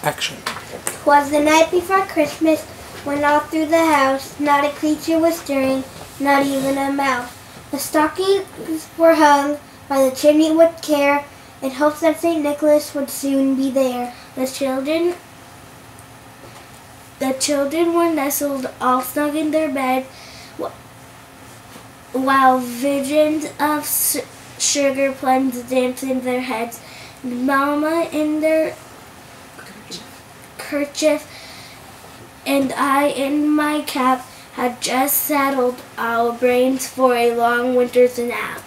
Action. 'Twas the night before Christmas, when all through the house not a creature was stirring, not even a mouse. The stockings were hung by the chimney with care, in hopes that St. Nicholas would soon be there. The children were nestled all snug in their bed, while visions of sugar plums danced in their heads. Mama in their kerchief and I in my cap had just saddled our brains for a long winter's nap.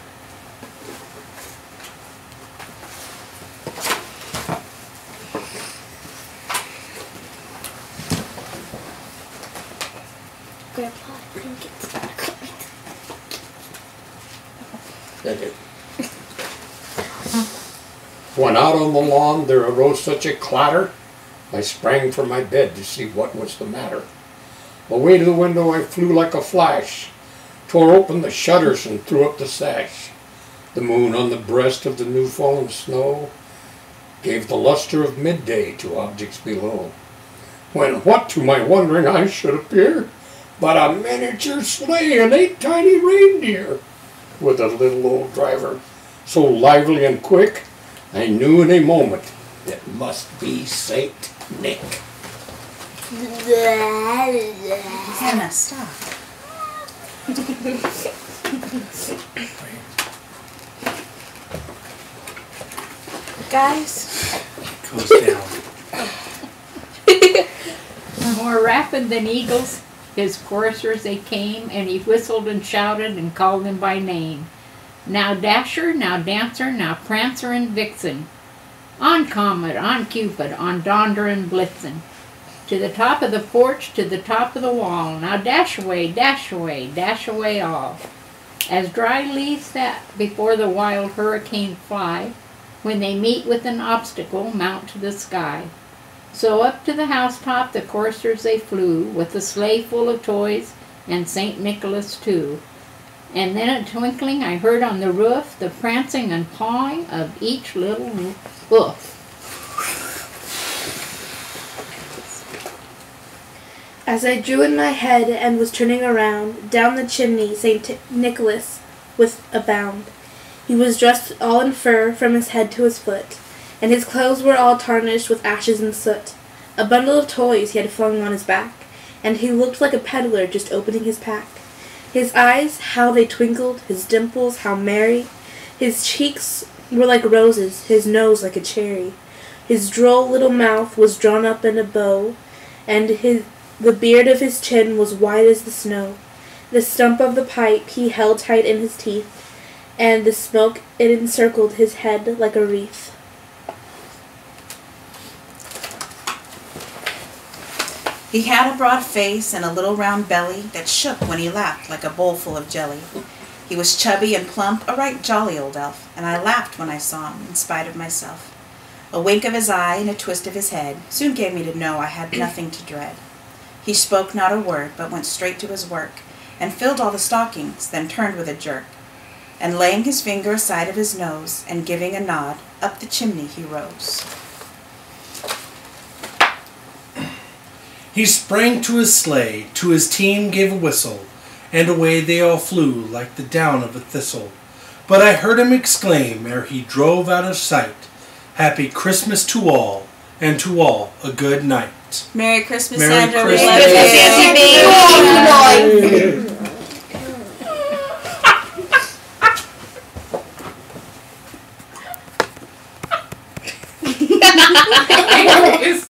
Grandpa, I think it's not correct. That it. When out on the lawn there arose such a clatter, I sprang from my bed to see what was the matter. Away to the window I flew like a flash, tore open the shutters and threw up the sash. The moon on the breast of the new fallen snow gave the luster of midday to objects below. When what to my wondering eyes should appear but a miniature sleigh and 8 tiny reindeer, with a little old driver so lively and quick, I knew in a moment it must be Saint Nick. Hannah, stop. Guys. Goes down. More rapid than eagles, his coursers they came, and he whistled and shouted and called them by name. Now Dasher, now Dancer, now Prancer and Vixen. On Comet, on Cupid, on Donder and Blitzen. To the top of the porch, to the top of the wall. Now dash away, dash away, dash away all. As dry leaves that before the wild hurricane fly, when they meet with an obstacle, mount to the sky. So up to the housetop the coursers they flew, with the sleigh full of toys, and St. Nicholas too. And then a twinkling I heard on the roof the prancing and pawing of each little hoof. As I drew in my head and was turning around, down the chimney St. Nicholas with a bound. He was dressed all in fur from his head to his foot, and his clothes were all tarnished with ashes and soot. A bundle of toys he had flung on his back, and he looked like a peddler just opening his pack. His eyes, how they twinkled, his dimples, how merry. His cheeks were like roses, his nose like a cherry. His droll little mouth was drawn up in a bow, and the beard of his chin was white as the snow. The stump of the pipe he held tight in his teeth, and the smoke it encircled his head like a wreath. He had a broad face and a little round belly that shook when he laughed like a bowl full of jelly. He was chubby and plump, a right jolly old elf, and I laughed when I saw him, in spite of myself. A wink of his eye and a twist of his head soon gave me to know I had nothing to dread. He spoke not a word, but went straight to his work, and filled all the stockings, then turned with a jerk. And laying his finger aside of his nose, and giving a nod, up the chimney he rose. He sprang to his sleigh, to his team gave a whistle, and away they all flew like the down of a thistle. But I heard him exclaim, ere he drove out of sight, "Happy Christmas to all, and to all a good night." Merry Christmas, Merry Sandra. We Christmas. love you. It's